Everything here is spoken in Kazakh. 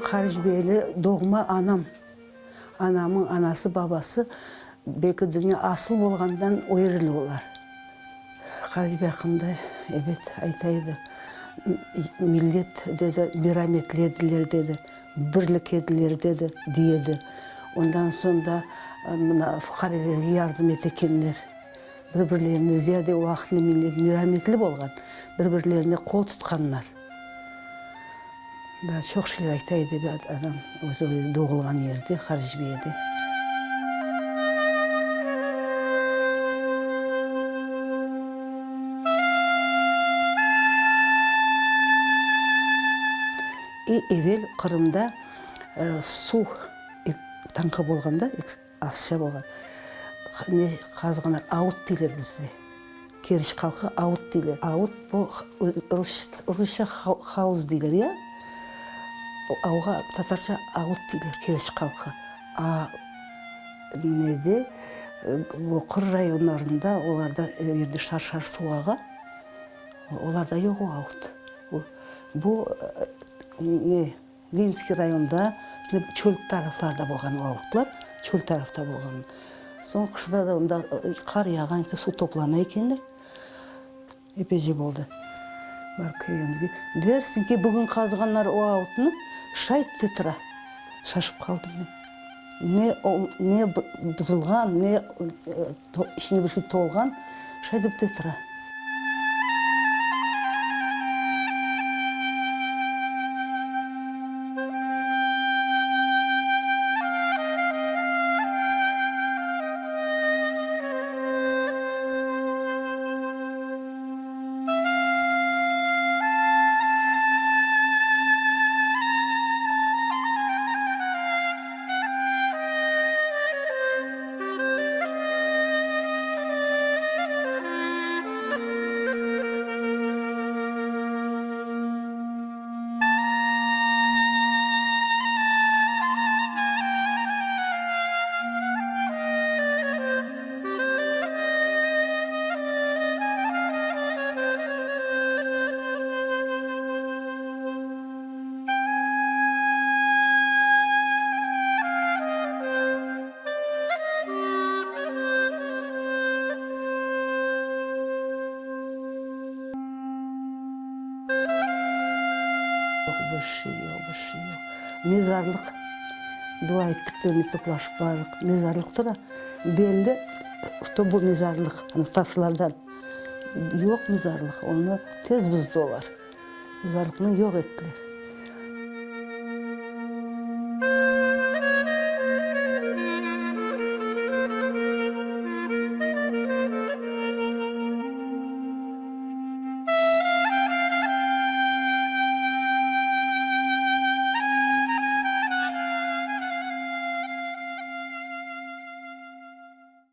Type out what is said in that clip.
Қаржыбейлі doğma anam. Anamın anası babası belki dünya asıl болғандан ойырлы олар. Қаржыбей ақында, evet айтайды. Millet dedi, merhametlediler dedi, birlik ediler dedi, diyedi. Ondan sonra fuqarelerге yardım etekenler. Bir-birlerine ziyade uақытында millet merhametli болған. Bir-birlerine qol tutqanlar. Da çok şeyler айтайды adam özü doğulgan yerde, Қаржыбейде. Evvel Qırымда su таңқы болғанда, асша болған. Қазғанар ауыт дейлер бізде. Керіш қалқы ауыт дейлер. Ауыт бұл ұрыша хауыз дейлер, я? Ауға татарша ауыт дейлер, керіш қалқы. Неде, қыр районларында, оларда ерде шар-шар суаға, оларда жоқ ауыт. Бұл Ленинский районда çöl taraflarda болған ауытлар, çöl tarafta болған. Соң қышда да онда қар яған su топлана екендер. Епеже болды. Барып келгенімізге. Дерсің ке бүгін қазғанлар о ауытыны шайтты тұра. Шашып қалдым мен. Не бұзылған, не ішіне бір şey толған, шайтып те тұра. Bir şey yok. Mezarlık dua ettiklerini toplaşıp varlık. Mezarlık tura belli, işte bu mezarlık, hani taşlardan yok mezarlık, onu tez buzdular. Mezarlıkını yok ettiler.